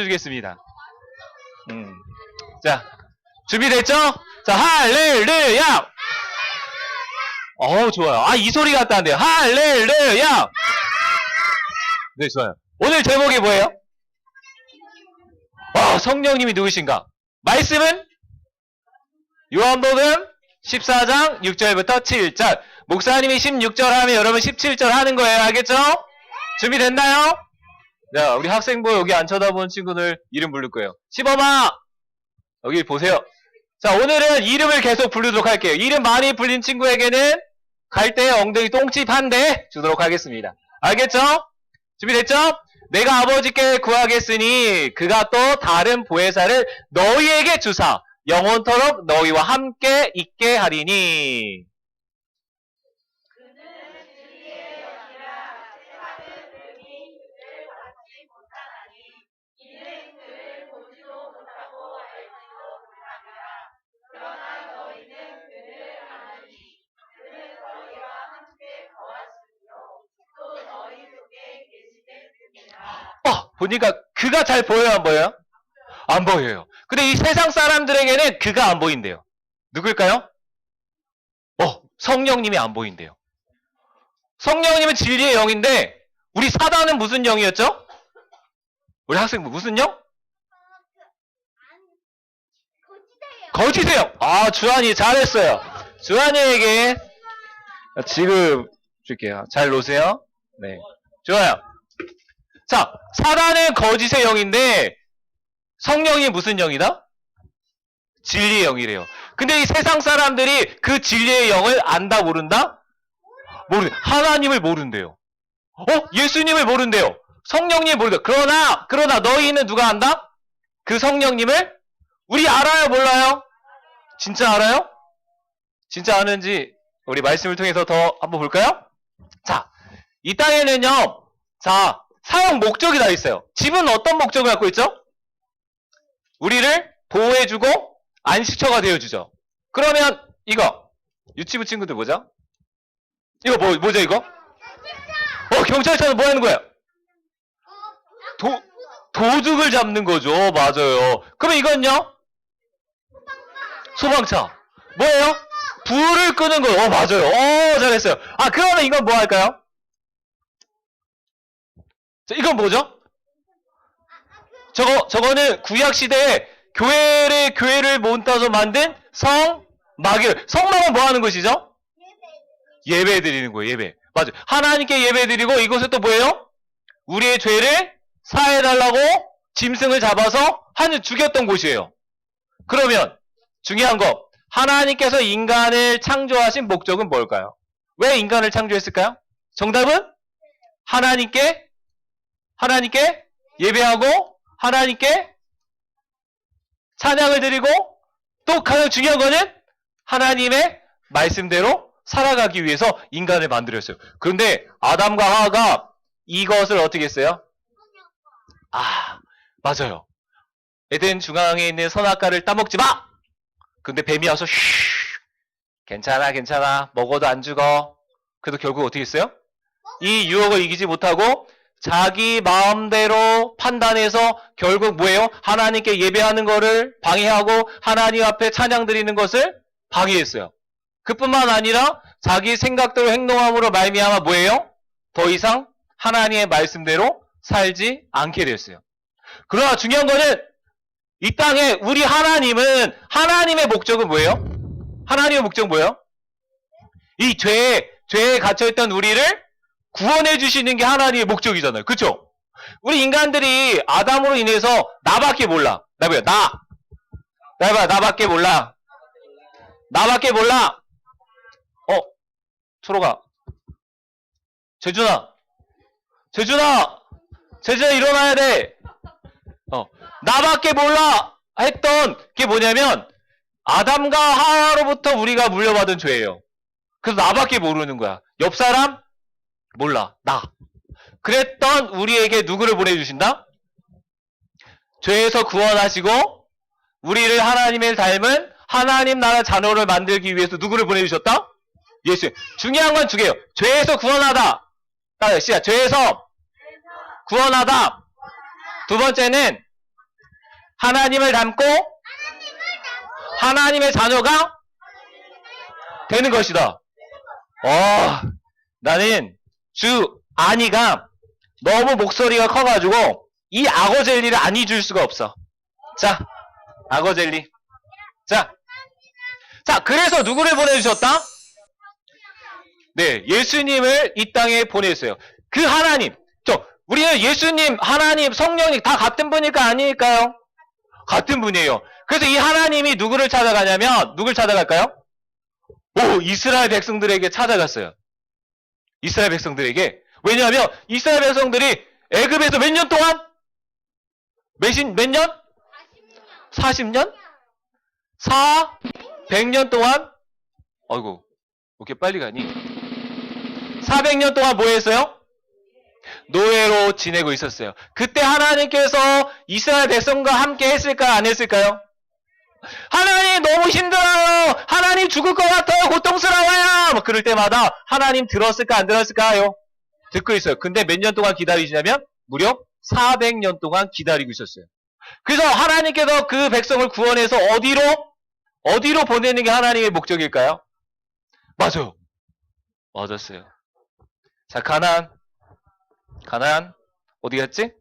주겠습니다. 자, 준비됐죠? 자, 할렐루야! 좋아요. 아, 이 소리가 같다는데요. 할렐루야! 네, 좋아요. 오늘 제목이 뭐예요? 성령님이 누구신가? 말씀은? 요한복음 14장 6절부터 7절. 목사님이 16절 하면 여러분 17절 하는 거예요. 알겠죠? 준비됐나요? 자, 우리 학생부 여기 안 쳐다보는 친구들 이름 부를 거예요. 시범아! 여기 보세요. 자, 오늘은 이름을 계속 부르도록 할게요. 이름 많이 불린 친구에게는 갈 때 엉덩이 똥집 한 대 주도록 하겠습니다. 알겠죠? 준비됐죠? 내가 아버지께 구하겠으니 그가 또 다른 보혜사를 너희에게 주사 영원토록 너희와 함께 있게 하리니. 보니까 그가 잘 보여요, 안 보여요? 안 보여요. 근데 이 세상 사람들에게는 그가 안 보인대요. 누굴까요? 성령님이 안 보인대요. 성령님은 진리의 영인데 우리 사단은 무슨 영이었죠? 우리 학생부 무슨 영? 거짓의 영. 아, 주한이 잘했어요. 주한이에게 지금 줄게요. 잘 놓으세요. 네, 좋아요. 자, 사단은 거짓의 영인데 성령이 무슨 영이다? 진리의 영이래요. 근데 이 세상 사람들이 그 진리의 영을 안다 모른다? 하나님을 모른대요. 예수님을 모른대요. 성령님을 모른대요. 그러나 너희는 누가 안다? 그 성령님을? 우리 알아요, 몰라요? 진짜 알아요? 진짜 아는지 우리 말씀을 통해서 더 한번 볼까요? 자, 이 땅에는요, 자, 사용 목적이 다 있어요. 집은 어떤 목적을 갖고 있죠? 우리를 보호해주고 안식처가 되어주죠. 그러면 이거 유치부 친구들 뭐죠? 이거 뭐죠 이거? 경찰차는 뭐 하는 거예요? 도둑을 잡는 거죠. 맞아요. 그럼 이건요? 소방차. 뭐예요? 불을 끄는 거예요. 맞아요. 잘했어요. 그러면 이건 뭐 할까요? 자, 이건 뭐죠? 저거는 구약시대에 교회를 모아서 만든 성막이에요. 성막은 뭐 하는 것이죠? 예배 드리는 거예요, 예배. 맞아요. 하나님께 예배 드리고 이것은 또 뭐예요? 우리의 죄를 사해달라고 짐승을 잡아서 죽였던 곳이에요. 그러면 중요한 거, 하나님께서 인간을 창조하신 목적은 뭘까요? 왜 인간을 창조했을까요? 정답은 하나님께 예배하고 하나님께 찬양을 드리고 또 가장 중요한 거는 하나님의 말씀대로 살아가기 위해서 인간을 만들었어요. 그런데 아담과 하와가 이것을 어떻게 했어요? 맞아요. 에덴 중앙에 있는 선악과를 따먹지 마! 근데 뱀이 와서 괜찮아 먹어도 안 죽어. 그래도 결국 어떻게 했어요? 이 유혹을 이기지 못하고 자기 마음대로 판단해서 결국 뭐예요? 하나님께 예배하는 거를 방해하고 하나님 앞에 찬양 드리는 것을 방해했어요. 그뿐만 아니라 자기 생각대로 행동함으로 말미암아 뭐예요? 더 이상 하나님의 말씀대로 살지 않게 됐어요. 그러나 중요한 거는 이 땅에 우리 하나님은 하나님의 목적은 뭐예요? 하나님의 목적은 뭐예요? 이 죄에 갇혀있던 우리를 구원해 주시는 게 하나님의 목적이잖아요. 그쵸? 우리 인간들이 아담으로 인해서 나밖에 몰라. 나밖에 몰라. 초록아. 재준아 일어나야 돼. 나밖에 몰라 했던 게 뭐냐면 아담과 하와로부터 우리가 물려받은 죄예요. 그래서 나밖에 모르는 거야. 옆 사람 몰라. 그랬던 우리에게 누구를 보내주신다? 죄에서 구원하시고 우리를 하나님을 닮은 하나님 나라 자녀를 만들기 위해서 누구를 보내주셨다? 예수. 중요한 건 두 개예요. 죄에서 구원하다. 죄에서 구원하다. 두 번째는 하나님을 닮고 하나님의 자녀가 되는 것이다. 나는 주 안이가 너무 목소리가 커가지고 이 악어 젤리를 안 잊을 수가 없어. 자, 악어 젤리. 자, 그래서 누구를 보내주셨다? 네, 예수님을 이 땅에 보내주세요. 그 하나님. 우리는 예수님, 하나님, 성령님 다 같은 분일까 아닐까요? 같은 분이에요. 그래서 이 하나님이 누구를 찾아가냐면 누굴 찾아갈까요? 이스라엘 백성들에게 찾아갔어요. 이스라엘 백성들에게. 왜냐하면 이스라엘 백성들이 애굽에서 몇 년 동안? 몇 년? 40년? 100년 동안? 어이구, 이렇게 빨리 가니? 400년 동안 뭐 했어요? 노예로 지내고 있었어요. 그때 하나님께서 이스라엘 백성과 함께 했을까요? 안 했을까요? 하나님 너무 힘들어요. 하나님 죽을 것 같아요. 고통스러워요. 그럴 때마다 하나님 들었을까 안 들었을까요? 듣고 있어요. 근데 몇 년 동안 기다리시냐면 무려 400년 동안 기다리고 있었어요. 그래서 하나님께서 그 백성을 구원해서 어디로 보내는 게 하나님의 목적일까요? 맞아요. 맞았어요. 자, 가나안 어디 갔지?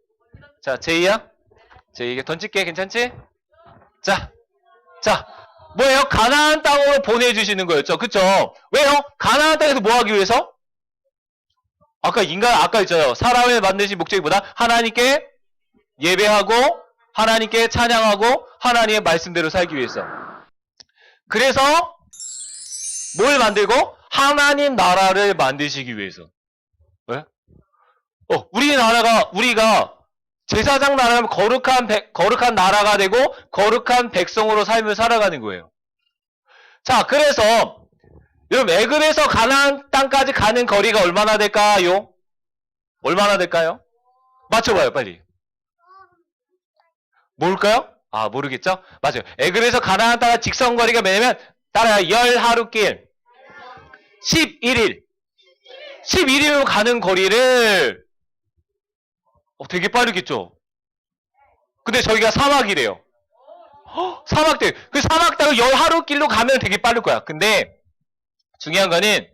자, 제이야? 제이에게 던질게. 괜찮지? 자, 뭐예요? 가나안 땅으로 보내주시는 거였죠. 그쵸? 왜요? 가나안 땅에서 뭐 하기 위해서? 아까 있잖아요. 사람을 만드신 목적이보다 하나님께 예배하고, 하나님께 찬양하고, 하나님의 말씀대로 살기 위해서. 그래서, 뭘 만들고? 하나님 나라를 만드시기 위해서. 왜? 우리가 제사장 나라면 거룩한 나라가 되고 거룩한 백성으로 삶을 살아가는 거예요. 자, 그래서 여러분 애굽에서 가나안 땅까지 가는 거리가 얼마나 될까요? 얼마나 될까요? 맞춰봐요, 빨리. 뭘까요? 모르겠죠? 맞아요. 애굽에서 가나안 땅 직선 거리가 뭐냐면 따라요. 10하루길 11일로 가는 거리를 되게 빠르겠죠? 근데 저희가 사막이래요. 사막대. 그 사막 땅을 10하루길로 가면 되게 빠를 거야. 근데 중요한 거는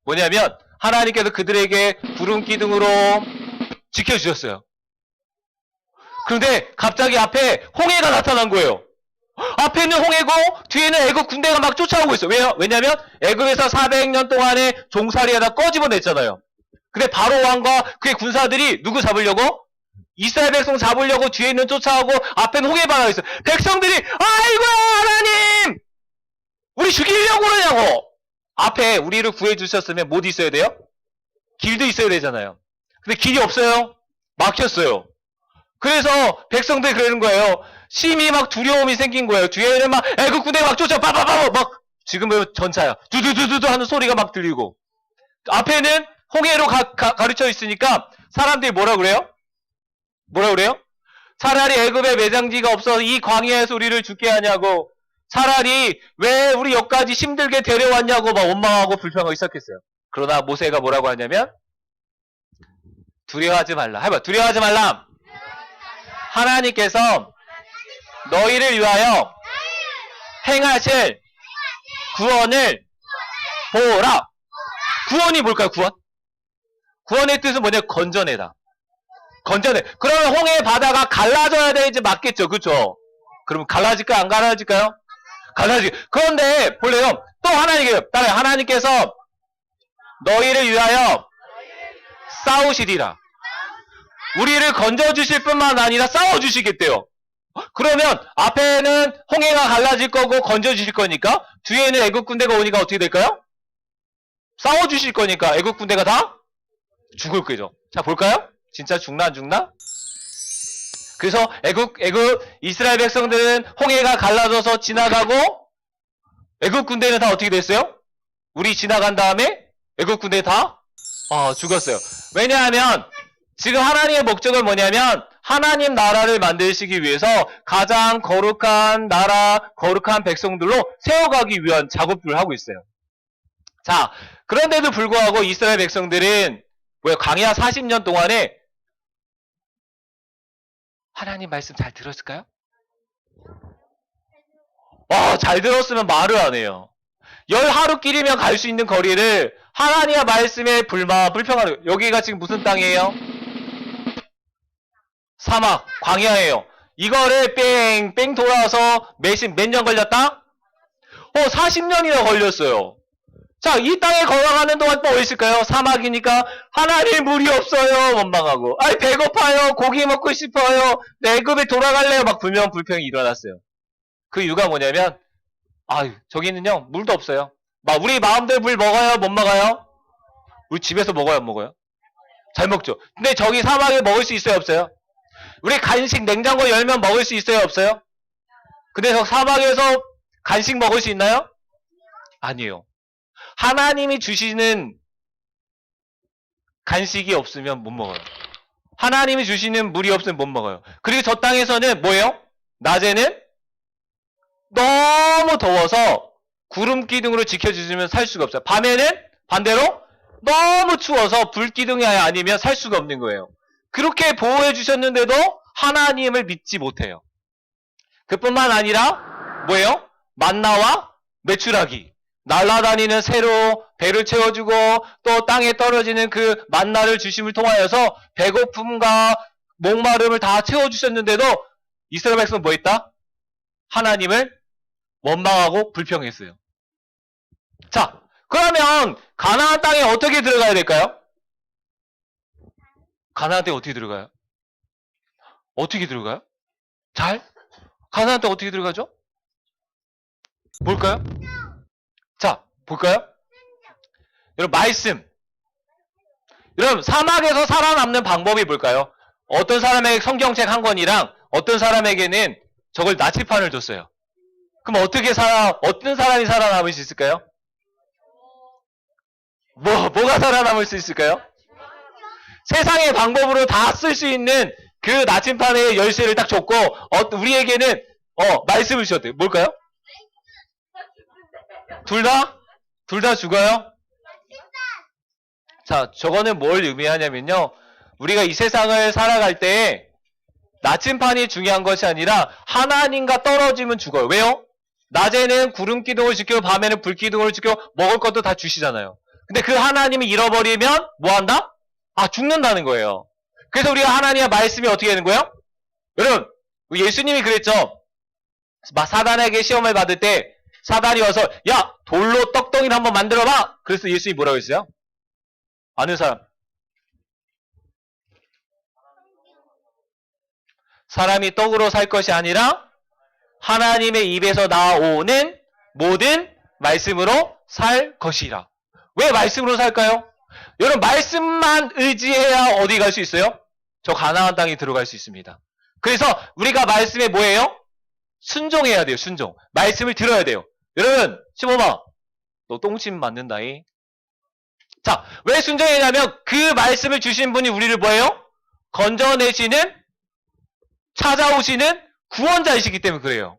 뭐냐면 하나님께서 그들에게 구름 기둥으로 지켜주셨어요. 그런데 갑자기 앞에 홍해가 나타난 거예요. 앞에는 홍해고 뒤에는 애굽 군대가 막 쫓아오고 있어요. 왜요? 왜냐면 애굽에서 400년 동안에 종살이하다 꺼집어냈잖아요. 근데 바로 왕과 그의 군사들이 누구 잡으려고? 이스라엘 백성 잡으려고 뒤에 있는 쫓아오고 앞에는 홍해바다가 있어요. 백성들이 아이고 하나님! 우리 죽이려고 그러냐고! 앞에 우리를 구해주셨으면 못 있어야 돼요? 길도 있어야 되잖아요. 근데 길이 없어요. 막혔어요. 그래서 백성들이 그러는 거예요. 심히 막 두려움이 생긴 거예요. 뒤에는 막 애국 군대가 막 쫓아 빠바바바 막 지금은 전차야. 두두두두두 하는 소리가 막 들리고 앞에는 홍해로 가르쳐 있으니까 사람들이 뭐라 그래요? 차라리 애굽에 매장지가 없어서 이 광야에서 우리를 죽게 하냐고. 차라리 왜 우리 여기까지 힘들게 데려왔냐고 막 원망하고 불평하고 시작했어요. 그러나 모세가 뭐라고 하냐면 두려워하지 말라. 해봐. 두려워하지 말라. 하나님께서 너희를 위하여 행하실 구원을 보라. 구원이 뭘까요? 구원의 뜻은 뭐냐? 건져내다. 건져내. 그러면 홍해 바다가 갈라져야 되지 맞겠죠? 그렇죠? 그럼 갈라질까요? 안 갈라질까요? 갈라지. 그런데 볼래요? 또 하나님께서 따라요. 하나님께서 너희를 위하여 싸우시리라. 우리를 건져주실 뿐만 아니라 싸워주시겠대요. 그러면 앞에는 홍해가 갈라질 거고 건져주실 거니까 뒤에는 애국 군대가 오니까 어떻게 될까요? 싸워주실 거니까 애국 군대가 다 죽을 거죠. 자, 볼까요? 진짜 죽나 안 죽나? 그래서 애국 이스라엘 백성들은 홍해가 갈라져서 지나가고 애국 군대는 다 어떻게 됐어요? 우리 지나간 다음에 애국 군대 다 죽었어요. 왜냐하면 지금 하나님의 목적은 뭐냐면 하나님 나라를 만드시기 위해서 가장 거룩한 나라, 거룩한 백성들로 세워가기 위한 작업들을 하고 있어요. 자, 그런데도 불구하고 이스라엘 백성들은 광야 40년 동안에 하나님 말씀 잘 들었을까요? 와, 잘 들었으면 말을 안 해요. 10하루길이면 갈 수 있는 거리를 하나님의 말씀에 불평하는, 여기가 지금 무슨 땅이에요? 사막, 광야예요. 이거를 뺑뺑 돌아서 몇 년 걸렸다? 40년이나 걸렸어요. 자, 이 땅에 걸어가는 동안 또 뭐 있을까요? 사막이니까 하나님 물이 없어요. 원망하고. 아이, 배고파요. 고기 먹고 싶어요. 내 애굽에 돌아갈래요. 막 불평이 일어났어요. 그 이유가 뭐냐면, 저기는요, 물도 없어요. 막 우리 마음대로 물 먹어요? 못 먹어요? 우리 집에서 먹어요? 안 먹어요? 잘 먹죠. 근데 저기 사막에 먹을 수 있어요? 없어요? 우리 간식 냉장고 열면 먹을 수 있어요? 없어요? 근데 저 사막에서 간식 먹을 수 있나요? 아니에요. 하나님이 주시는 간식이 없으면 못 먹어요. 하나님이 주시는 물이 없으면 못 먹어요. 그리고 저 땅에서는 뭐예요? 낮에는 너무 더워서 구름 기둥으로 지켜주시면 살 수가 없어요. 밤에는 반대로 너무 추워서 불 기둥이 아니면 살 수가 없는 거예요. 그렇게 보호해 주셨는데도 하나님을 믿지 못해요. 그뿐만 아니라 뭐예요? 만나와 메추라기, 날아다니는 새로 배를 채워주고 또 땅에 떨어지는 그 만나를 주심을 통하여서 배고픔과 목마름을 다 채워주셨는데도 이스라엘 백성은 뭐 했다? 하나님을 원망하고 불평했어요. 자, 그러면 가나안 땅에 어떻게 들어가야 될까요? 가나안 땅에 어떻게 들어가요? 어떻게 들어가요? 잘? 가나안 땅 어떻게 들어가죠? 볼까요? 자, 볼까요? 여러분, 말씀. 여러분, 사막에서 살아남는 방법이 뭘까요? 어떤 사람에게 성경책 한 권이랑 어떤 사람에게는 저걸 나치판을 줬어요. 그럼 어떤 사람이 살아남을 수 있을까요? 뭐가 살아남을 수 있을까요? 세상의 방법으로 다 쓸 수 있는 그 나침판의 열쇠를 딱 줬고, 우리에게는, 말씀을 주셨대요. 뭘까요? 둘 다 죽어요? 자, 저거는 뭘 의미하냐면요. 우리가 이 세상을 살아갈 때, 나침판이 중요한 것이 아니라, 하나님과 떨어지면 죽어요. 왜요? 낮에는 구름 기둥을 지키고, 밤에는 불 기둥을 지키고, 먹을 것도 다 주시잖아요. 근데 그 하나님이 잃어버리면, 뭐 한다? 죽는다는 거예요. 그래서 우리가 하나님의 말씀이 어떻게 되는 거예요? 여러분, 예수님이 그랬죠. 사단에게 시험을 받을 때 사단이 와서 야, 돌로 떡덩이를 한번 만들어봐. 그래서 예수님이 뭐라고 했어요? 아는 사람. 사람이 떡으로 살 것이 아니라 하나님의 입에서 나오는 모든 말씀으로 살 것이라. 왜 말씀으로 살까요? 여러분, 말씀만 의지해야 어디 갈 수 있어요? 저 가나안 땅에 들어갈 수 있습니다. 그래서 우리가 말씀에 뭐예요? 순종해야 돼요. 순종. 말씀을 들어야 돼요. 여러분, 시모마, 너 똥침 맞는다이. 자, 왜 순종해냐면 그 말씀을 주신 분이 우리를 뭐예요? 건져내시는, 찾아오시는 구원자이시기 때문에 그래요.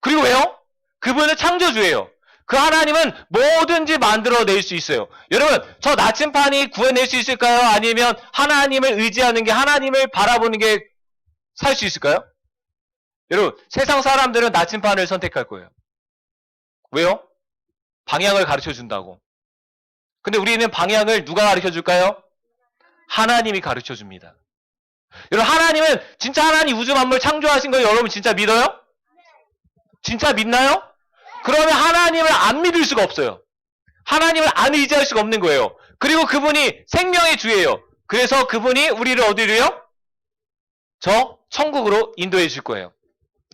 그리고 왜요? 그분은 창조주예요. 그 하나님은 뭐든지 만들어낼 수 있어요. 여러분, 저 나침판이 구해낼 수 있을까요? 아니면 하나님을 의지하는 게, 하나님을 바라보는 게 살 수 있을까요? 여러분, 세상 사람들은 나침판을 선택할 거예요. 왜요? 방향을 가르쳐 준다고. 근데 우리는 방향을 누가 가르쳐 줄까요? 하나님이 가르쳐 줍니다. 여러분, 하나님은 진짜 하나님 우주 만물 창조하신 거 여러분 진짜 믿어요? 진짜 믿나요? 그러면 하나님을 안 믿을 수가 없어요. 하나님을 안 의지할 수가 없는 거예요. 그리고 그분이 생명의 주예요. 그래서 그분이 우리를 어디로요? 저 천국으로 인도해 줄 거예요.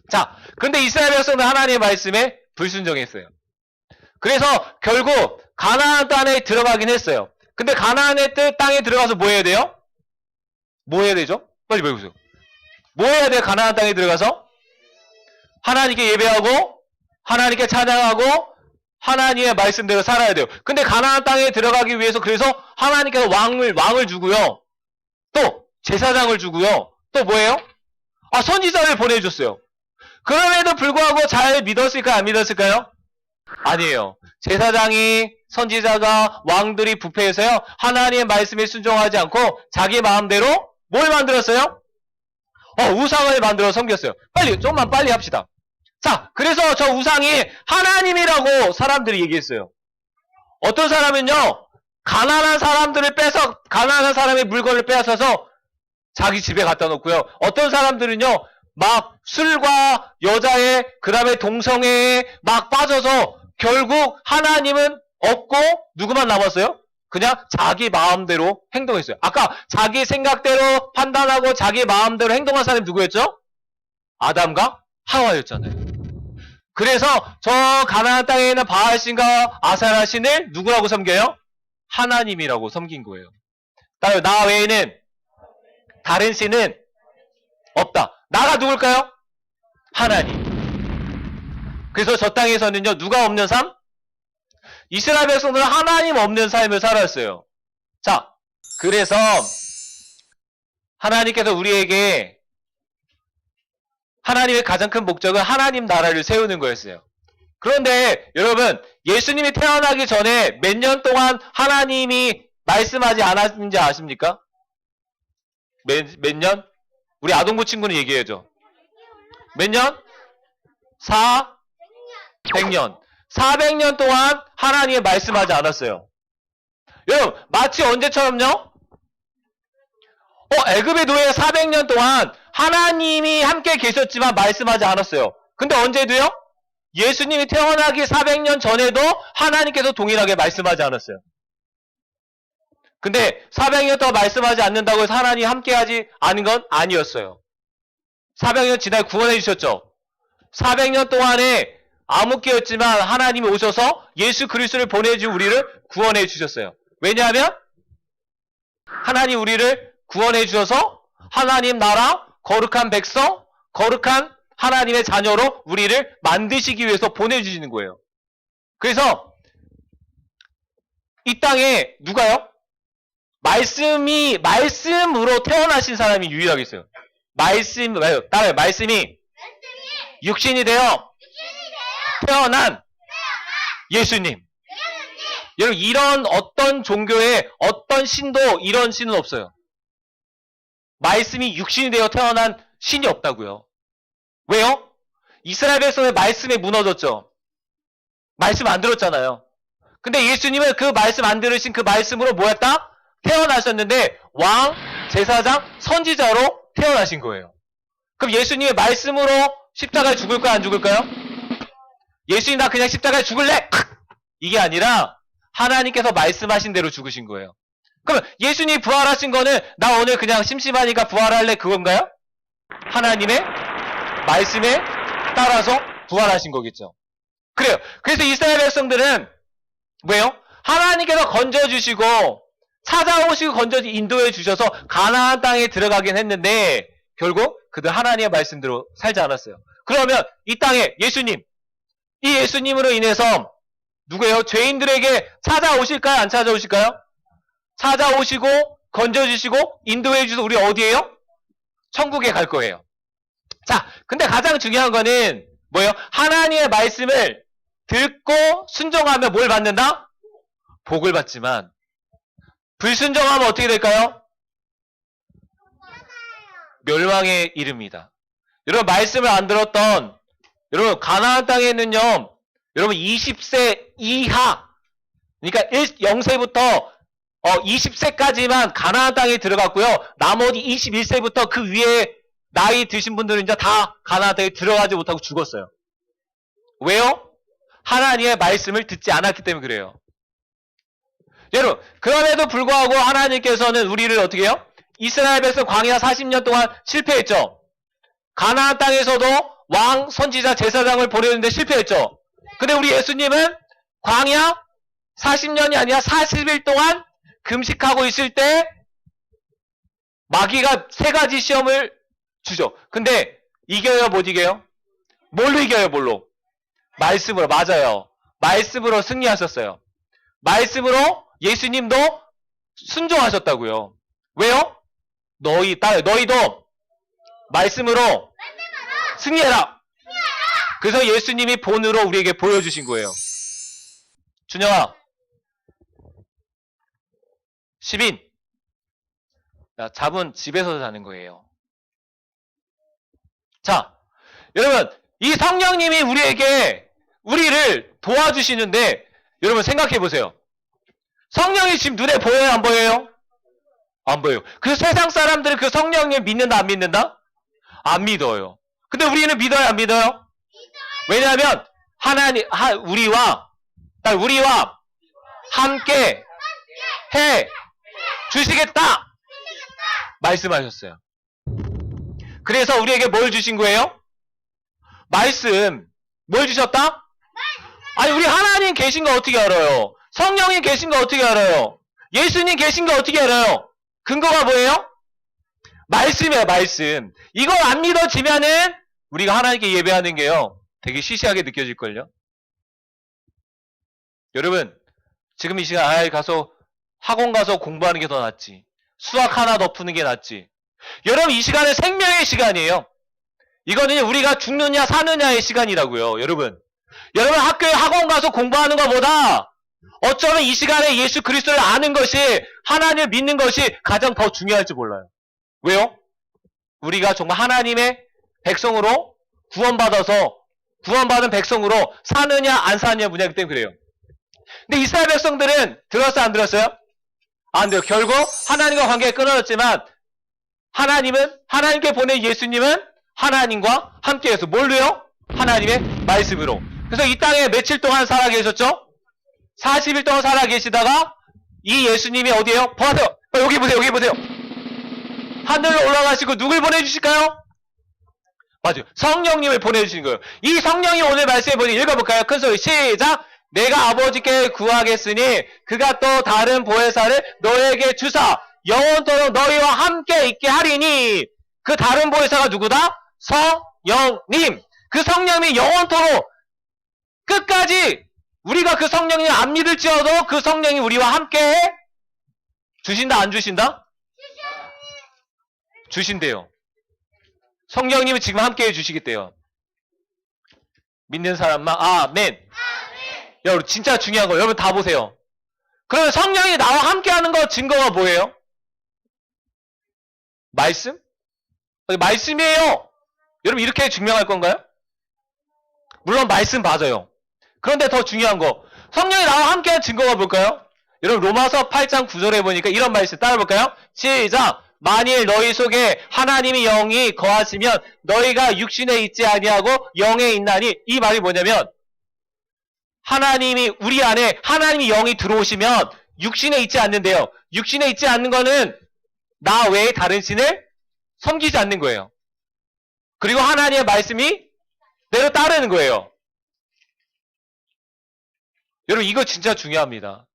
자, 그런데 이스라엘 백성은 하나님의 말씀에 불순종했어요. 그래서 결국 가나안 땅에 들어가긴 했어요. 근데 가나안의 땅에 들어가서 뭐 해야 돼요? 뭐 해야 되죠? 빨리 보여주세요. 뭐 해야 돼요? 가나안 땅에 들어가서? 하나님께 예배하고 하나님께 찬양하고 하나님의 말씀대로 살아야 돼요. 근데 가나안 땅에 들어가기 위해서 그래서 하나님께서 왕을 주고요. 또 제사장을 주고요. 또 뭐예요? 선지자를 보내줬어요. 그럼에도 불구하고 잘 믿었을까요? 안 믿었을까요? 아니에요. 제사장이, 선지자가, 왕들이 부패해서요. 하나님의 말씀에 순종하지 않고 자기 마음대로 뭘 만들었어요? 우상을 만들어 섬겼어요. 좀만 빨리 합시다. 자, 그래서 저 우상이 하나님이라고 사람들이 얘기했어요. 어떤 사람은요, 가난한 사람의 물건을 빼앗아서 자기 집에 갖다 놓고요. 어떤 사람들은요, 막 술과 여자에, 그 다음에 동성애에 막 빠져서 결국 하나님은 없고 누구만 남았어요? 그냥 자기 마음대로 행동했어요. 아까 자기 생각대로 판단하고 자기 마음대로 행동한 사람이 누구였죠? 아담과 하와였잖아요. 그래서 저 가나안 땅에 있는 바알신과 아세라 신을 누구라고 섬겨요? 하나님이라고 섬긴 거예요. 나 외에는 다른 신은 없다. 나가 누굴까요? 하나님. 그래서 저 땅에서는요, 누가 없는 삶? 이스라엘 백성들은 하나님 없는 삶을 살았어요. 자, 그래서 하나님께서 우리에게 하나님의 가장 큰 목적은 하나님 나라를 세우는 거였어요. 그런데 여러분, 예수님이 태어나기 전에 몇 년 동안 하나님이 말씀하지 않았는지 아십니까? 몇 년? 우리 아동부 친구는 얘기해줘. 몇 년? 100년. 400년 동안 하나님이 말씀하지 않았어요. 여러분, 마치 언제처럼요? 애굽의 노예 400년 동안 하나님이 함께 계셨지만 말씀하지 않았어요. 근데 언제도요? 예수님이 태어나기 400년 전에도 하나님께서 동일하게 말씀하지 않았어요. 근데 400년 동안 말씀하지 않는다고 해서 하나님이 함께하지 않은 건 아니었어요. 400년 지나에 구원해 주셨죠. 400년 동안에 암흑기였지만 하나님이 오셔서 예수 그리스도를 보내준 우리를 구원해 주셨어요. 왜냐하면 하나님 우리를 구원해 주셔서 하나님 나라, 거룩한 백성, 거룩한 하나님의 자녀로 우리를 만드시기 위해서 보내주시는 거예요. 그래서 이 땅에 누가요? 말씀으로 태어나신 사람이 유일하게 있어요. 따라요. 말씀이 육신이 되어 태어난 예수님. 여러분, 이런 어떤 종교에 어떤 신도 이런 신은 없어요. 말씀이 육신이 되어 태어난 신이 없다고요. 왜요? 이스라엘 백성의 말씀에 무너졌죠. 말씀 안 들었잖아요. 근데 예수님은 그 말씀 안 들으신 그 말씀으로 뭐였다? 태어나셨는데 왕, 제사장, 선지자로 태어나신 거예요. 그럼 예수님의 말씀으로 십자가에 죽을까요? 안 죽을까요? 예수님 나 그냥 십자가에 죽을래! 이게 아니라 하나님께서 말씀하신 대로 죽으신 거예요. 그럼 예수님이 부활하신 거는 나 오늘 그냥 심심하니까 부활할래 그건가요? 하나님의 말씀에 따라서 부활하신 거겠죠. 그래요. 그래서 이스라엘 백성들은 왜요? 하나님께서 건져주시고 찾아오시고 인도해 주셔서 가나안 땅에 들어가긴 했는데 결국 그들 하나님의 말씀대로 살지 않았어요. 그러면 이 땅에 이 예수님으로 인해서 누구예요? 죄인들에게 찾아오실까요? 안 찾아오실까요? 찾아오시고 건져주시고 인도해 주셔서 우리 어디에요? 천국에 갈 거예요. 자, 근데 가장 중요한 거는 뭐예요? 하나님의 말씀을 듣고 순종하면 뭘 받는다? 복을 받지만 불순종하면 어떻게 될까요? 멸망에 이릅니다. 여러분 말씀을 안 들었던 여러분 가나안 땅에 있는요. 여러분 20세 이하 그러니까 0세부터 20세까지만 가나안 땅에 들어갔고요. 나머지 21세부터 그 위에 나이 드신 분들은 이제 다 가나안 땅에 들어가지 못하고 죽었어요. 왜요? 하나님의 말씀을 듣지 않았기 때문에 그래요. 여러분, 그럼에도 불구하고 하나님께서는 우리를 어떻게 해요? 이스라엘 백성 광야 40년 동안 실패했죠. 가나안 땅에서도 왕, 선지자, 제사장을 보내는데 실패했죠. 근데 우리 예수님은 광야 40년이 아니라 40일 동안 금식하고 있을 때 마귀가 3가지 시험을 주죠. 근데 이겨요, 못 이겨요? 뭘로 이겨요, 뭘로? 말씀으로, 맞아요. 말씀으로 승리하셨어요. 말씀으로 예수님도 순종하셨다고요. 왜요? 너희도 말씀으로 승리해라. 그래서 예수님이 본으로 우리에게 보여주신 거예요. 준영아, 10인. 잡은 집에서 자는 거예요. 자, 여러분, 이 성령님이 우리를 도와주시는데, 여러분 생각해 보세요. 성령이 지금 눈에 보여요, 안 보여요? 안 보여요. 그 세상 사람들은 그 성령님 믿는다, 안 믿는다? 안 믿어요. 근데 우리는 믿어요, 안 믿어요? 왜냐하면 우리와 함께 해 주시겠다 말씀하셨어요. 그래서 우리에게 뭘 주신 거예요? 말씀. 뭘 주셨다? 아니, 우리 하나님 계신 거 어떻게 알아요? 성령님 계신 거 어떻게 알아요? 예수님 계신 거 어떻게 알아요? 근거가 뭐예요? 말씀이에요, 말씀. 이걸 안 믿어지면은 우리가 하나님께 예배하는 게요, 되게 시시하게 느껴질걸요? 여러분, 지금 이 시간 학원 가서 공부하는 게 더 낫지. 수학 하나 더 푸는 게 낫지. 여러분, 이 시간은 생명의 시간이에요. 이거는 우리가 죽느냐 사느냐의 시간이라고요. 여러분 학교에 학원 가서 공부하는 것보다 어쩌면 이 시간에 예수 그리스도를 아는 것이, 하나님을 믿는 것이 가장 더 중요할지 몰라요. 왜요? 우리가 정말 하나님의 백성으로 구원받은 백성으로 사느냐 안 사느냐 문제이기 때문에 그래요. 근데 이스라엘 백성들은 들었어요, 안 들었어요? 안 돼요. 결국 하나님과 관계가 끊어졌지만 하나님께 보낸 예수님은 하나님과 함께해서 뭘로요? 하나님의 말씀으로. 그래서 이 땅에 며칠 동안 살아 계셨죠? 40일 동안 살아 계시다가 이 예수님이 어디에요? 보세요. 여기 보세요. 하늘로 올라가시고 누굴 보내주실까요? 맞아요. 성령님을 보내주신 거예요. 이 성령이 오늘 말씀해 보니 읽어볼까요? 큰 소리 시작! 내가 아버지께 구하겠으니 그가 또 다른 보혜사를 너에게 주사 영원토록 너희와 함께 있게 하리니. 그 다른 보혜사가 누구다? 성령님. 그 성령이 영원토록 끝까지 우리가 그 성령님 안 믿을지어도 그 성령이 우리와 함께 주신다, 안 주신다? 주신대요. 성령님은 지금 함께 해주시겠대요. 믿는 사람만 아멘. 여러분 진짜 중요한 거, 여러분 다 보세요. 그러면 성령이 나와 함께 하는 거 증거가 뭐예요? 말씀? 말씀이에요. 여러분 이렇게 증명할 건가요? 물론 말씀 맞아요. 그런데 더 중요한 거, 성령이 나와 함께한 증거가 뭘까요? 여러분 로마서 8장 9절에 보니까 이런 말씀 따라 볼까요? 시작! 만일 너희 속에 하나님의 영이 거하시면 너희가 육신에 있지 아니하고 영에 있나니. 이 말이 뭐냐면 우리 안에 하나님의 영이 들어오시면 육신에 있지 않는데요. 육신에 있지 않는 거는 나 외에 다른 신을 섬기지 않는 거예요. 그리고 하나님의 말씀이 내로 따르는 거예요. 여러분 이거 진짜 중요합니다.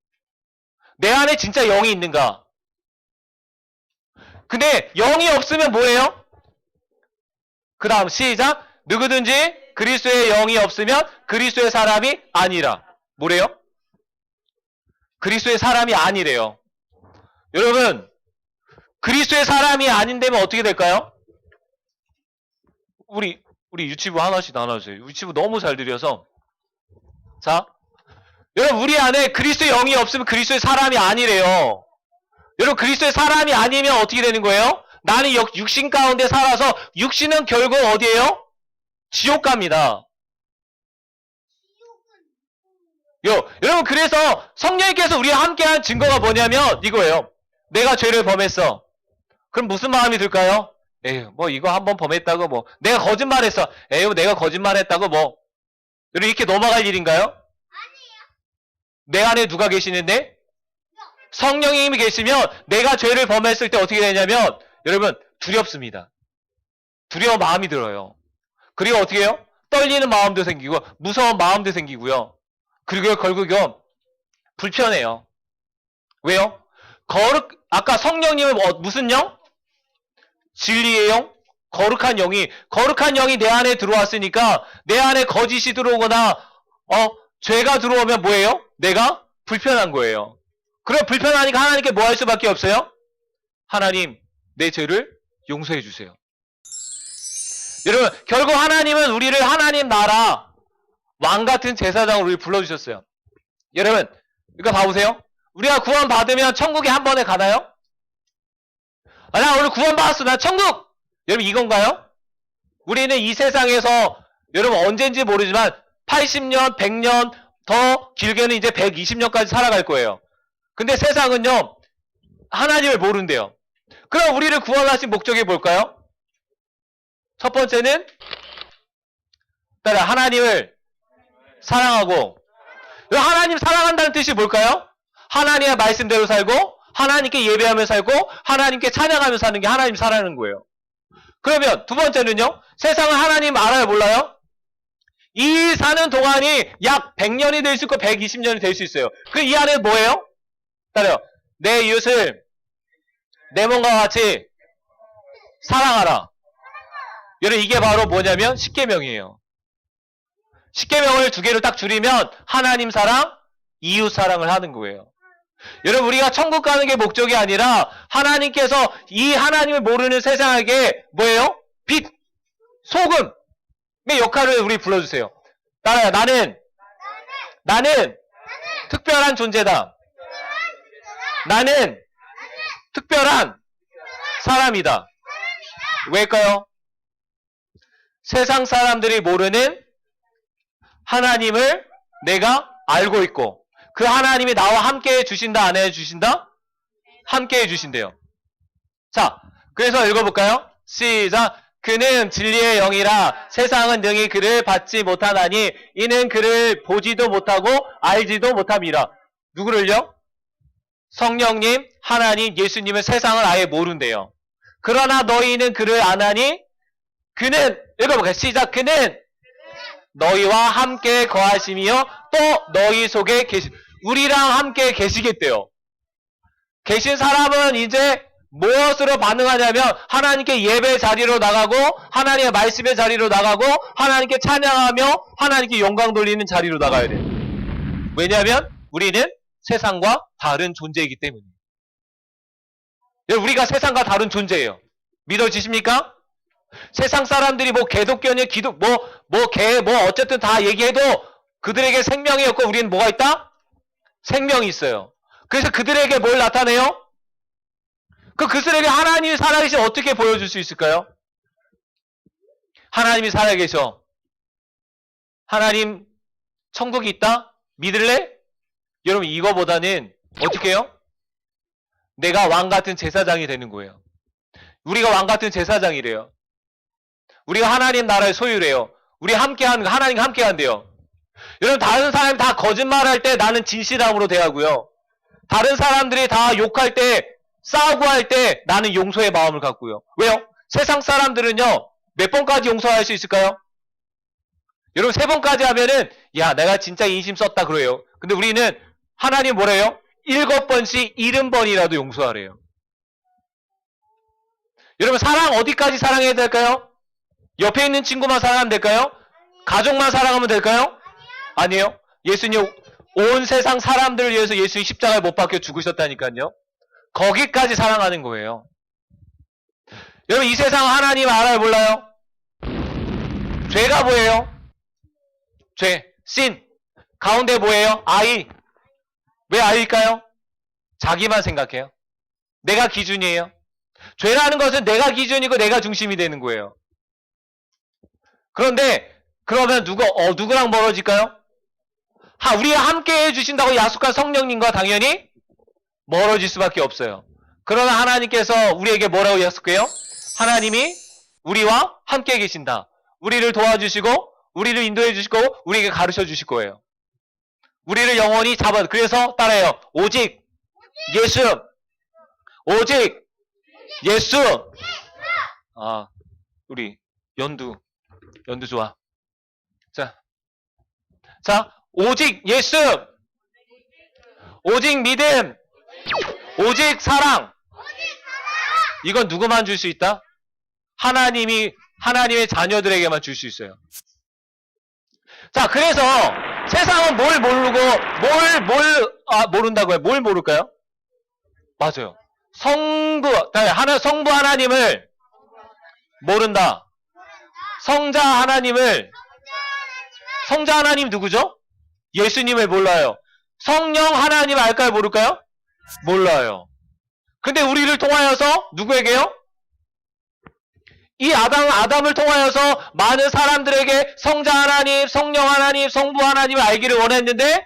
내 안에 진짜 영이 있는가? 근데 영이 없으면 뭐예요? 그 다음 시작! 누구든지 그리스도의 영이 없으면 그리스도의 사람이 아니라. 뭐래요? 그리스도의 사람이 아니래요. 여러분 그리스도의 사람이 아닌데면 어떻게 될까요? 우리 유치부 하나씩 나눠주세요. 유치부 너무 잘 들여서. 자, 여러분 우리 안에 그리스도의 영이 없으면 그리스도의 사람이 아니래요. 여러분 그리스도의 사람이 아니면 어떻게 되는 거예요? 나는 육신 가운데 살아서 육신은 결국 어디예요? 지옥 갑니다. 여러분 그래서 성령님께서 우리와 함께한 증거가 뭐냐면 이거예요. 내가 죄를 범했어. 그럼 무슨 마음이 들까요? 에휴 뭐 이거 한번 범했다고 뭐 내가 거짓말했어. 에휴 내가 거짓말했다고 뭐. 여러분 이렇게 넘어갈 일인가요? 아니에요. 내 안에 누가 계시는데? 성령님이 계시면 내가 죄를 범했을 때 어떻게 되냐면 여러분 두렵습니다. 두려운 마음이 들어요. 그리고 어떻게 해요? 떨리는 마음도 생기고 무서운 마음도 생기고요. 그리고 결국은 불편해요. 왜요? 아까 성령님은 무슨 영? 진리의 영? 거룩한 영이 내 안에 들어왔으니까 내 안에 거짓이 들어오거나 죄가 들어오면 뭐예요? 내가 불편한 거예요. 그럼 불편하니까 하나님께 뭐 할 수밖에 없어요? 하나님 내 죄를 용서해 주세요. 여러분 결국 하나님은 우리를 하나님 나라 왕같은 제사장으로 우리 불러주셨어요. 여러분 이거 봐보세요. 우리가 구원받으면 천국에 한 번에 가나요? 나 오늘 구원받았어. 나 천국! 여러분 이건가요? 우리는 이 세상에서 여러분 언제인지 모르지만 80년, 100년, 더 길게는 이제 120년까지 살아갈 거예요. 근데 세상은요, 하나님을 모른대요. 그럼 우리를 구원하신 목적이 뭘까요? 첫 번째는 하나님을 사랑하고, 하나님 사랑한다는 뜻이 뭘까요? 하나님의 말씀대로 살고 하나님께 예배하며 살고 하나님께 찬양하며 사는 게 하나님 사랑하는 거예요. 그러면 두 번째는요, 세상은 하나님 알아요, 몰라요? 이 사는 동안이 약 100년이 될 수 있고 120년이 될 수 있어요. 그 이 안에 뭐예요? 따라요. 내 이웃을 내 몸과 같이 사랑하라. 여러분, 이게 바로 뭐냐면 십계명이에요. 십계명을 두 개를 딱 줄이면 하나님 사랑, 이웃 사랑을 하는 거예요. 여러분, 우리가 천국 가는 게 목적이 아니라 하나님께서 이 하나님을 모르는 세상에게 뭐예요? 빛, 소금의 역할을 우리 불러주세요. 따라요. 나는 특별한 존재다. 나는 특별한 사람이다. 왜일까요? 세상 사람들이 모르는 하나님을 내가 알고 있고, 그 하나님이 나와 함께 해주신다, 안 해주신다? 함께 해주신대요. 자, 그래서 읽어볼까요? 시작. 그는 진리의 영이라 세상은 능히 그를 받지 못하나니 이는 그를 보지도 못하고 알지도 못함이라. 누구를요? 성령님, 하나님, 예수님을 세상을 아예 모른대요. 그러나 너희는 그를 아나니 그는, 읽어볼까요? 시작. 그는 너희와 함께 거하시며 또 너희 속에 우리랑 함께 계시겠대요. 계신 사람은 이제 무엇으로 반응하냐면 하나님께 예배 자리로 나가고 하나님의 말씀의 자리로 나가고 하나님께 찬양하며 하나님께 영광 돌리는 자리로 나가야 돼요. 왜냐하면 우리는 세상과 다른 존재이기 때문에. 우리가 세상과 다른 존재예요. 믿어지십니까? 세상 사람들이 뭐 개독교냐 기독 어쨌든 다 얘기해도 그들에게 생명이 없고 우리는 뭐가 있다? 생명이 있어요. 그래서 그들에게 뭘 나타내요? 그들에게 하나님이 살아계시 어떻게 보여줄 수 있을까요? 하나님이 살아계셔. 하나님 천국이 있다? 믿을래? 여러분, 이거보다는 어떻게 해요? 내가 왕같은 제사장이 되는 거예요. 우리가 왕같은 제사장이래요. 우리가 하나님 나라의 소유래요. 우리 함께하는 거, 하나님과 함께한대요. 여러분, 다른 사람이 다 거짓말할 때 나는 진실함으로 대하고요. 다른 사람들이 다 욕할 때, 싸우고 할 때 나는 용서의 마음을 갖고요. 왜요? 세상 사람들은요, 몇 번까지 용서할 수 있을까요? 여러분, 3번까지 하면은 야, 내가 진짜 인심 썼다 그래요. 근데 우리는 하나님 뭐래요? 7번씩 70번이라도 용서하래요. 여러분, 사랑 어디까지 사랑해야 될까요? 옆에 있는 친구만 사랑하면 될까요? 가족만 사랑하면 될까요? 아니에요. 예수님 온 세상 사람들을 위해서 예수님 십자가에 못 박혀 죽으셨다니까요. 거기까지 사랑하는 거예요. 여러분, 이 세상 하나님 알아요, 몰라요? 죄가 뭐예요? 죄, 신. 가운데 뭐예요? I. 왜 I일까요? 자기만 생각해요. 내가 기준이에요. 죄라는 것은 내가 기준이고 내가 중심이 되는 거예요. 그런데 그러면 누구랑 멀어질까요? 우리와 함께 해주신다고 약속한 성령님과 당연히 멀어질 수밖에 없어요. 그러나 하나님께서 우리에게 뭐라고 약속해요? 하나님이 우리와 함께 계신다. 우리를 도와주시고 우리를 인도해 주시고 우리에게 가르쳐 주실 거예요. 우리를 영원히 그래서 따라해요. 오직 예수. 오직 예수. 우리 연두 좋아. 자, 오직 예수. 오직 믿음. 오직 사랑. 이건 누구만 줄 수 있다? 하나님의 자녀들에게만 줄 수 있어요. 자, 그래서 세상은 뭘 모르고, 모른다고요? 뭘 모를까요? 맞아요. 성부 하나님을 모른다. 성자 하나님 누구죠? 예수님을 몰라요. 성령 하나님 알까요? 모를까요? 몰라요. 근데 우리를 통하여서 누구에게요? 이 아담을 통하여서 많은 사람들에게 성자 하나님, 성령 하나님, 성부 하나님을 알기를 원했는데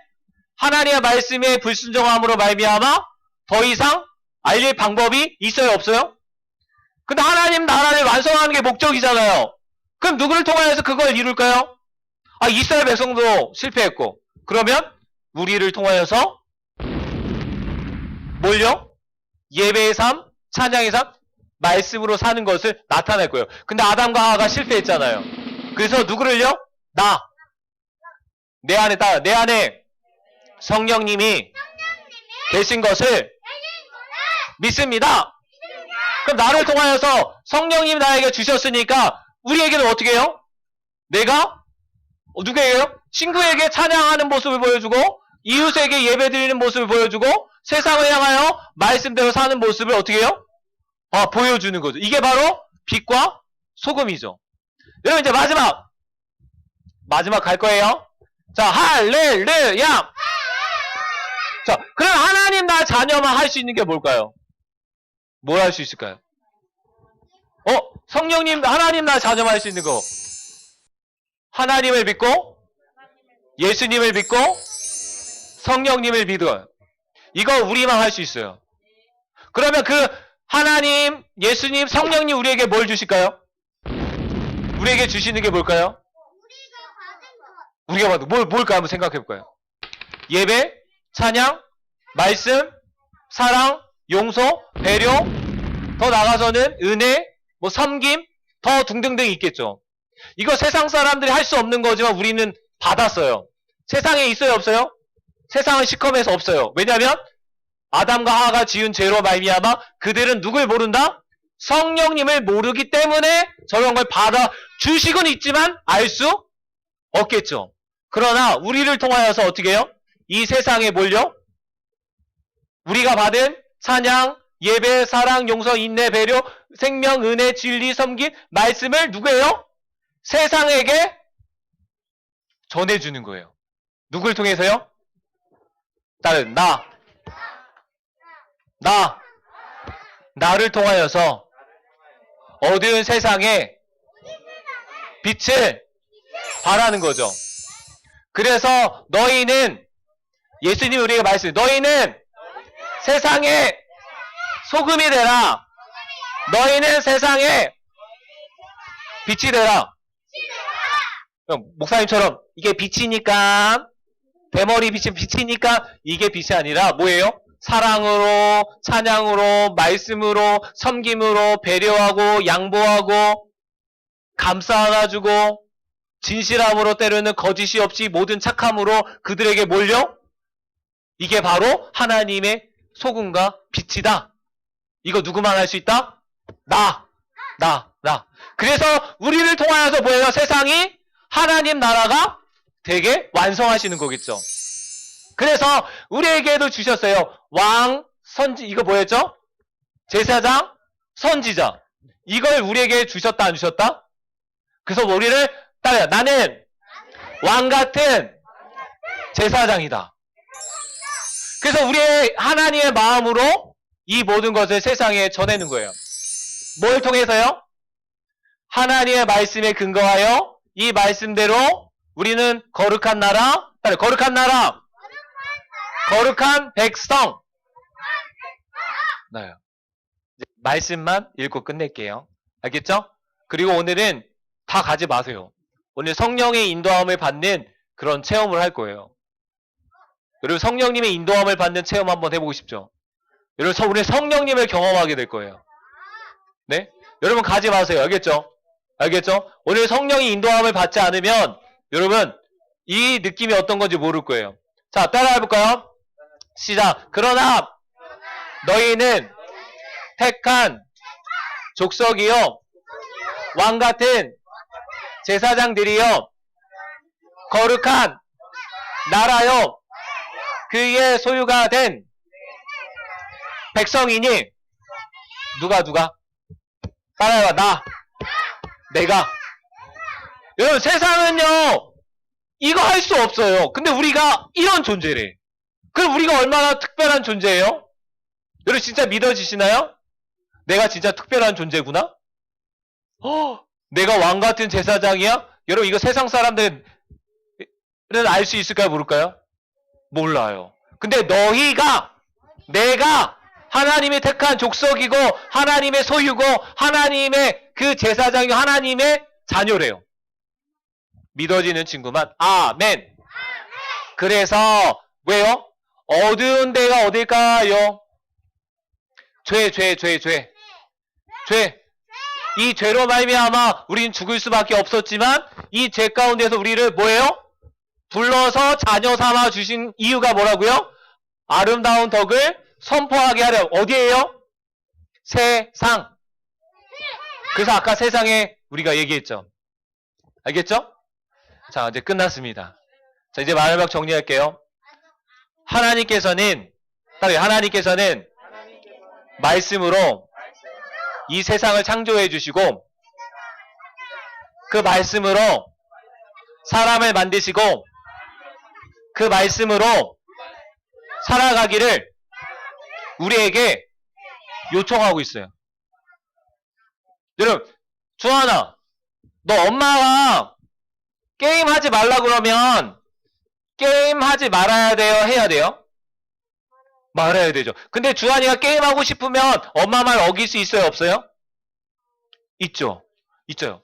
하나님의 말씀에 불순종함으로 말미암아 더 이상 알릴 방법이 있어요, 없어요? 근데 하나님 나라를 완성하는 게 목적이잖아요. 그럼 누구를 통하여서 그걸 이룰까요? 이스라엘 백성도 실패했고, 그러면 우리를 통하여서 뭘요? 예배의 삶, 찬양의 삶, 말씀으로 사는 것을 나타낼 거예요. 근데 아담과 하와가 실패했잖아요. 그래서 누구를요? 내 안에 성령님이 계신 것을 믿습니다. 그럼 나를 통하여서 성령님이 나에게 주셨으니까 우리에게는 어떻게 해요? 내가 누구에게요? 친구에게 찬양하는 모습을 보여주고 이웃에게 예배드리는 모습을 보여주고 세상을 향하여 말씀대로 사는 모습을 어떻게 해요? 보여주는 거죠. 이게 바로 빛과 소금이죠. 여러분 이제 마지막 갈 거예요. 자, 할렐루야! 자, 그럼 하나님 나 자녀만 할 수 있는 게 뭘까요? 뭘 할 수 있을까요? 성령님, 하나님 나 자녀만 할 수 있는 거. 하나님을 믿고, 예수님을 믿고, 성령님을 믿어요. 이거 우리만 할 수 있어요. 그러면 그 하나님, 예수님, 성령님 우리에게 뭘 주실까요? 우리에게 주시는 게 뭘까요? 우리가 받은 뭘까 한번 생각해 볼까요? 예배, 찬양, 말씀, 사랑, 용서, 배려, 더 나아가서는 은혜, 섬김, 더 등등등 있겠죠. 이거 세상 사람들이 할 수 없는 거지만 우리는 받았어요. 세상에 있어요, 없어요? 세상은 시커매서 없어요. 왜냐하면 아담과 하와가 지은 죄로 말미암아 그들은 누굴 모른다? 성령님을 모르기 때문에 저런 걸 받아 주시곤 있지만 알 수 없겠죠. 그러나 우리를 통하여서 어떻게 해요? 이 세상에 몰려 우리가 받은 찬양, 예배, 사랑, 용서, 인내, 배려, 생명, 은혜, 진리, 섬김, 말씀을 누구예요? 세상에게 전해주는 거예요. 누굴 통해서요? 다른 나를 통하여서 어두운 세상에 빛을 발하는 거죠. 그래서 너희는 예수님이 우리에게 말씀해요. 너희는 세상에 소금이 되라. 너희는 세상에 빛이 되라. 목사님처럼 이게 빛이니까 대머리 빛이 빛이니까 이게 빛이 아니라 뭐예요? 사랑으로, 찬양으로, 말씀으로, 섬김으로, 배려하고, 양보하고, 감싸 안아주고, 진실함으로 때로는 거짓이 없이 모든 착함으로 그들에게 몰려? 이게 바로 하나님의 소금과 빛이다. 이거 누구만 할 수 있다? 나. 그래서 우리를 통하여서 뭐예요? 세상이 하나님 나라가 되게 완성하시는 거겠죠. 그래서 우리에게도 주셨어요. 왕, 선지, 이거 뭐였죠? 제사장, 선지자. 이걸 우리에게 주셨다, 안 주셨다? 그래서 우리를 따라요. 나는 왕 같은 제사장이다. 그래서 우리의 하나님의 마음으로 이 모든 것을 세상에 전하는 거예요. 뭘 통해서요? 하나님의 말씀에 근거하여 이 말씀대로 우리는 거룩한 나라, 거룩한 백성. 네. 말씀만 읽고 끝낼게요. 알겠죠? 그리고 오늘은 다 가지 마세요. 오늘 성령의 인도함을 받는 그런 체험을 할 거예요. 여러분 성령님의 인도함을 받는 체험 한번 해보고 싶죠? 여러분 오늘 성령님을 경험하게 될 거예요. 네? 여러분 가지 마세요. 알겠죠? 오늘 성령이 인도함을 받지 않으면 여러분 이 느낌이 어떤 건지 모를 거예요. 자, 따라해 볼까요? 시작. 그러나 너희는 택한 족속이요 왕 같은 제사장들이요 거룩한 나라요 그의 소유가 된 백성이니 누가 따라해봐. 내가. 여러분 세상은요 이거 할 수 없어요. 근데 우리가 이런 존재래. 그럼 우리가 얼마나 특별한 존재예요? 여러분 진짜 믿어지시나요? 내가 진짜 특별한 존재구나? 내가 왕 같은 제사장이야? 여러분 이거 세상 사람들은 알 수 있을까요? 모를까요? 몰라요. 근데 내가 하나님이 택한 족속이고 하나님의 소유고 하나님의 그 제사장이고 하나님의 자녀래요. 믿어지는 친구만 아멘. 그래서 왜요? 어두운 데가 어딜까요? 죄. 이 죄로 말미암아 우리는 죽을 수밖에 없었지만 이 죄 가운데서 우리를 뭐예요? 불러서 자녀 삼아 주신 이유가 뭐라고요? 아름다운 덕을 선포하게 하려. 어디에요? 세상. 그래서 아까 세상에 우리가 얘기했죠. 알겠죠? 자, 이제 끝났습니다. 자, 이제 마지막 정리할게요. 하나님께서는 말씀으로 이 세상을 창조해 주시고 그 말씀으로 사람을 만드시고 그 말씀으로 살아가기를 우리에게 요청하고 있어요. 여러분, 주하나, 너 엄마가 게임하지 말라 그러면 게임하지 말아야 돼요? 해야 돼요? 말아야 되죠. 근데 주한이가 게임하고 싶으면 엄마 말 어길 수 있어요? 없어요? 있죠. 있죠.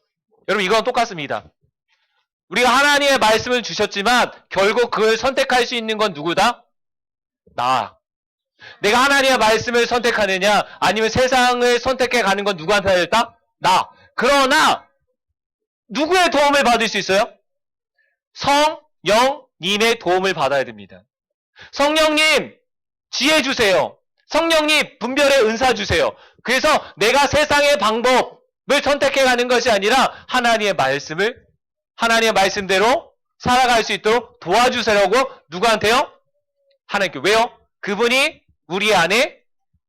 여러분 이건 똑같습니다. 우리가 하나님의 말씀을 주셨지만 결국 그걸 선택할 수 있는 건 누구다? 나. 내가 하나님의 말씀을 선택하느냐 아니면 세상을 선택해 가는 건 누구한테 할까? 나. 그러나 누구의 도움을 받을 수 있어요? 성령님의 도움을 받아야 됩니다. 성령님 지혜 주세요. 성령님 분별의 은사 주세요. 그래서 내가 세상의 방법을 선택해 가는 것이 아니라 하나님의 말씀대로 살아갈 수 있도록 도와주세요라고 누구한테요? 하나님께. 왜요? 그분이 우리 안에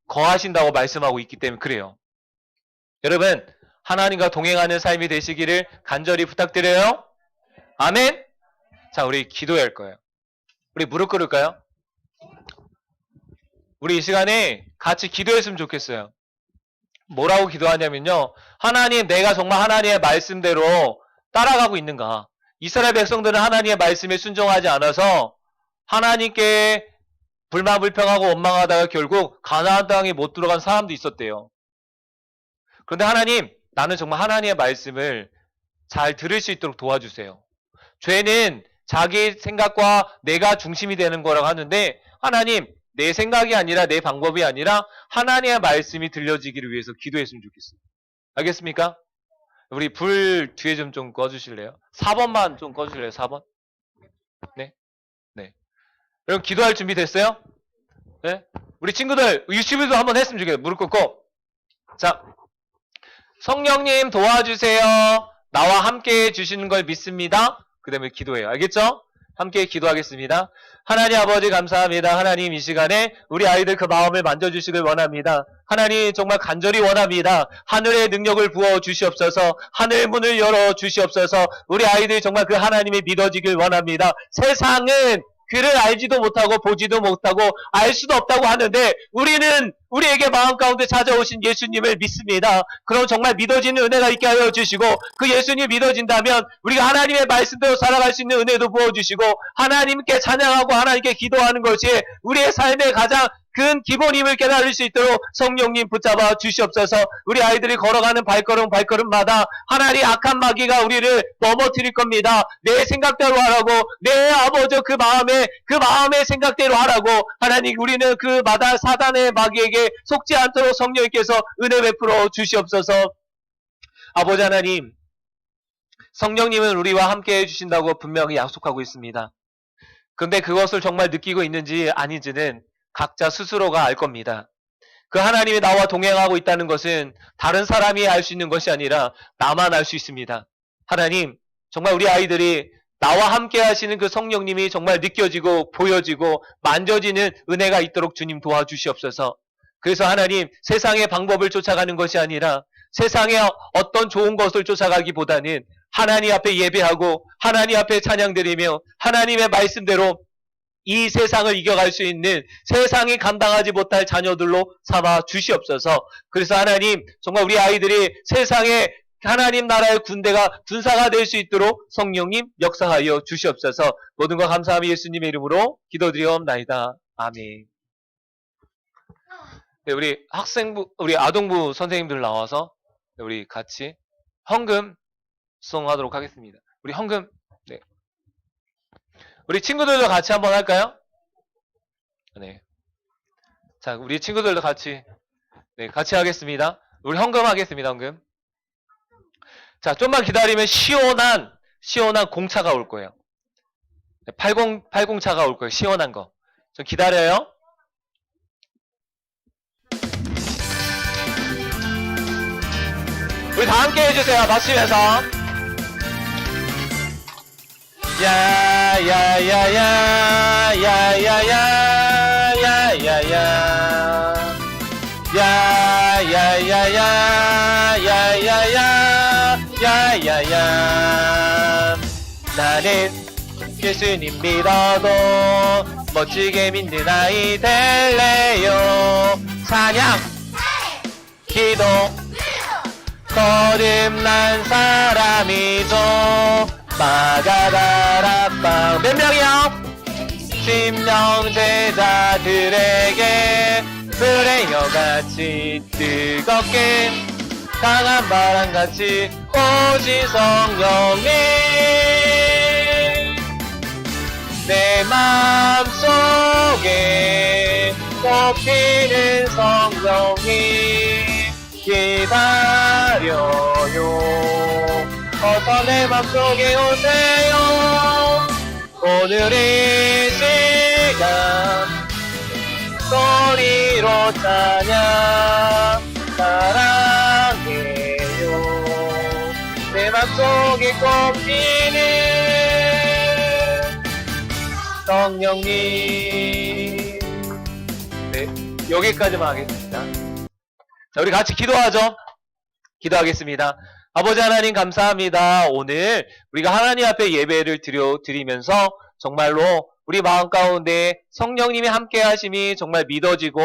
거하신다고 말씀하고 있기 때문에 그래요. 여러분 하나님과 동행하는 삶이 되시기를 간절히 부탁드려요. 아멘. 자, 우리 기도해야 할 거예요. 우리 무릎 꿇을까요? 우리 이 시간에 같이 기도했으면 좋겠어요. 뭐라고 기도하냐면요. 하나님, 내가 정말 하나님의 말씀대로 따라가고 있는가? 이스라엘 백성들은 하나님의 말씀에 순종하지 않아서 하나님께 불만불평하고 원망하다가 결국 가나안 땅에 못 들어간 사람도 있었대요. 그런데 하나님, 나는 정말 하나님의 말씀을 잘 들을 수 있도록 도와주세요. 죄는 자기 생각과 내가 중심이 되는 거라고 하는데 하나님, 내 생각이 아니라 내 방법이 아니라 하나님의 말씀이 들려지기를 위해서 기도했으면 좋겠어요. 알겠습니까? 우리 불 뒤에 좀 꺼주실래요? 4번만 좀 꺼주실래요? 4번? 네? 네. 여러분 기도할 준비 됐어요? 네? 우리 친구들 유튜브도 한번 했으면 좋겠어요. 무릎 꿇고. 자, 성령님 도와주세요. 나와 함께 해주시는 걸 믿습니다. 그 다음에 기도해요. 알겠죠? 함께 기도하겠습니다. 하나님 아버지 감사합니다. 하나님 이 시간에 우리 아이들 그 마음을 만져주시길 원합니다. 하나님 정말 간절히 원합니다. 하늘의 능력을 부어 주시옵소서. 하늘 문을 열어 주시옵소서. 우리 아이들이 정말 그 하나님이 믿어지길 원합니다. 세상은 그를 알지도 못하고 보지도 못하고 알 수도 없다고 하는데 우리는 우리에게 마음 가운데 찾아오신 예수님을 믿습니다. 그럼 정말 믿어지는 은혜가 있게 하여 주시고 그 예수님 믿어진다면 우리가 하나님의 말씀대로 살아갈 수 있는 은혜도 부어주시고 하나님께 찬양하고 하나님께 기도하는 것이 우리의 삶의 가장 큰 기본임을 깨달을 수 있도록 성령님 붙잡아 주시옵소서. 우리 아이들이 걸어가는 발걸음마다 하나님 악한 마귀가 우리를 넘어뜨릴 겁니다. 내 생각대로 하라고 내 아버지 그 마음의 생각대로 하라고 하나님 우리는 그 마다 사단의 마귀에게 속지 않도록 성령님께서 은혜 베풀어 주시옵소서. 아버지 하나님 성령님은 우리와 함께 해주신다고 분명히 약속하고 있습니다. 그런데 그것을 정말 느끼고 있는지 아닌지는 각자 스스로가 알 겁니다. 그 하나님이 나와 동행하고 있다는 것은 다른 사람이 알 수 있는 것이 아니라 나만 알 수 있습니다. 하나님, 정말 우리 아이들이 나와 함께 하시는 그 성령님이 정말 느껴지고 보여지고 만져지는 은혜가 있도록 주님 도와주시옵소서. 그래서 하나님, 세상의 방법을 쫓아가는 것이 아니라 세상의 어떤 좋은 것을 쫓아가기보다는 하나님 앞에 예배하고 하나님 앞에 찬양드리며 하나님의 말씀대로 이 세상을 이겨갈 수 있는 세상이 감당하지 못할 자녀들로 삼아 주시옵소서. 그래서 하나님 정말 우리 아이들이 세상에 하나님 나라의 군사가 될 수 있도록 성령님 역사하여 주시옵소서. 모든 것 감사함이 예수님의 이름으로 기도드리옵나이다. 아멘. 네, 우리 아동부 선생님들 나와서 우리 같이 헌금 수송하도록 하겠습니다. 우리 헌금, 네. 우리 친구들도 같이 한번 할까요? 네. 자, 우리 친구들도 같이, 네, 같이 하겠습니다. 우리 헌금 하겠습니다, 헌금. 자, 좀만 기다리면 시원한 공차가 올 거예요. 80차가 올 거예요. 시원한 거. 좀 기다려요. 우리 다 함께 해주세요. 박수면서. 나는 예수님 믿어도 멋지게 믿는 아이 될래요. 찬양, 기도, 거듭난 사람이죠. 마가다라빵. 몇 명이요? 10명 제자들에게 프레여같이 뜨겁게 강한 바람같이 오신 성령님, 내 마음속에 꽃피는 성령님 기다려요. 어서 내 맘속에 오세요. 오늘 이 시간 소리로 찬양 사랑해요. 내 맘속에 꽃피는 성령님. 네, 여기까지만 하겠습니다. 자, 우리 같이 기도하죠. 기도하겠습니다. 아버지 하나님 감사합니다. 오늘 우리가 하나님 앞에 예배를 드리면서 정말로 우리 마음 가운데 성령님이 함께 하심이 정말 믿어지고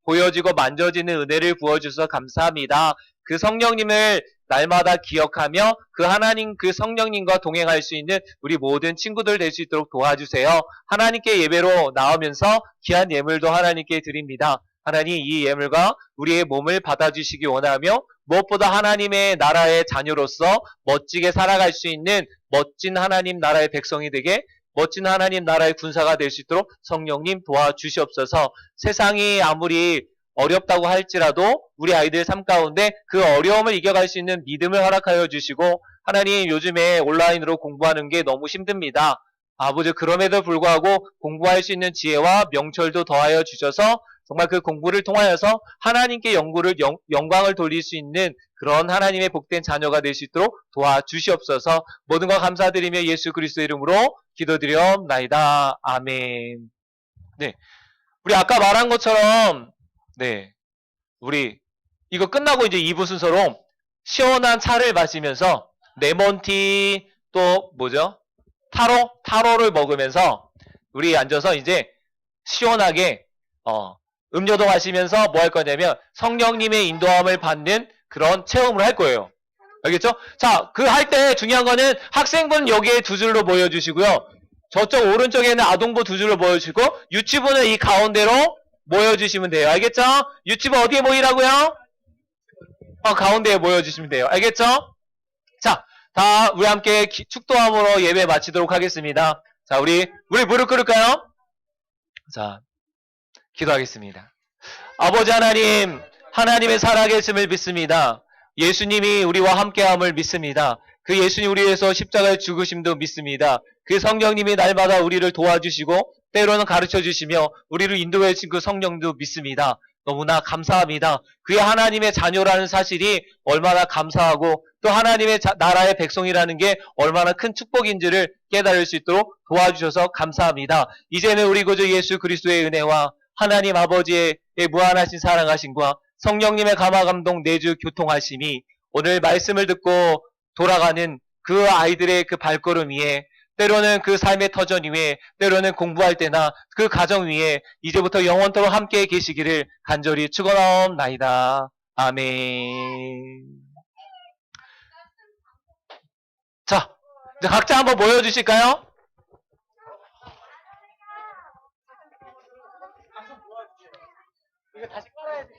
보여지고 만져지는 은혜를 부어주셔서 감사합니다. 그 성령님을 날마다 기억하며 그 하나님 그 성령님과 동행할 수 있는 우리 모든 친구들 될 수 있도록 도와주세요. 하나님께 예배로 나오면서 귀한 예물도 하나님께 드립니다. 하나님 이 예물과 우리의 몸을 받아주시기 원하며 무엇보다 하나님의 나라의 자녀로서 멋지게 살아갈 수 있는 멋진 하나님 나라의 백성이 되게 멋진 하나님 나라의 군사가 될 수 있도록 성령님 도와주시옵소서. 세상이 아무리 어렵다고 할지라도 우리 아이들 삶 가운데 그 어려움을 이겨갈 수 있는 믿음을 허락하여 주시고 하나님 요즘에 온라인으로 공부하는 게 너무 힘듭니다. 아버지 그럼에도 불구하고 공부할 수 있는 지혜와 명철도 더하여 주셔서 정말 그 공부를 통하여서 하나님께 영광을 돌릴 수 있는 그런 하나님의 복된 자녀가 될 수 있도록 도와주시옵소서. 모든 것 감사드리며 예수 그리스도 이름으로 기도드리옵나이다. 아멘. 네, 우리 아까 말한 것처럼 네, 우리 이거 끝나고 이제 2부 순서로 시원한 차를 마시면서 레몬티 또 뭐죠? 타로를 먹으면서 우리 앉아서 이제 시원하게 음료도 마시면서 뭐 할 거냐면 성령님의 인도함을 받는 그런 체험을 할 거예요. 알겠죠? 자, 그 할 때 중요한 거는 학생분 여기에 두 줄로 모여주시고요. 저쪽 오른쪽에는 아동부 두 줄로 모여주시고 유치부는 이 가운데로 모여주시면 돼요. 알겠죠? 유치부 어디에 모이라고요? 가운데에 모여주시면 돼요. 알겠죠? 자, 다 우리 함께 축도함으로 예배 마치도록 하겠습니다. 자, 우리 무릎 꿇을까요? 자, 기도하겠습니다. 아버지 하나님, 하나님의 살아계심을 믿습니다. 예수님이 우리와 함께함을 믿습니다. 그 예수님 우리 위해서 십자가의 죽으심도 믿습니다. 그 성령님이 날마다 우리를 도와주시고 때로는 가르쳐주시며 우리를 인도해 주신 그 성령도 믿습니다. 너무나 감사합니다. 그의 하나님의 자녀라는 사실이 얼마나 감사하고 또 하나님의 나라의 백성이라는 게 얼마나 큰 축복인지를 깨달을 수 있도록 도와주셔서 감사합니다. 이제는 우리 구주 예수 그리스도의 은혜와 하나님 아버지의 무한하신 사랑하심과 성령님의 감화감동 내주 교통하심이 오늘 말씀을 듣고 돌아가는 그 아이들의 그 발걸음 위에 때로는 그 삶의 터전 위에 때로는 공부할 때나 그 가정 위에 이제부터 영원토록 함께 계시기를 간절히 축원하옵나이다. 아멘. 이제 각자 한번 보여주실까요? 이거 다시 깔아야 돼.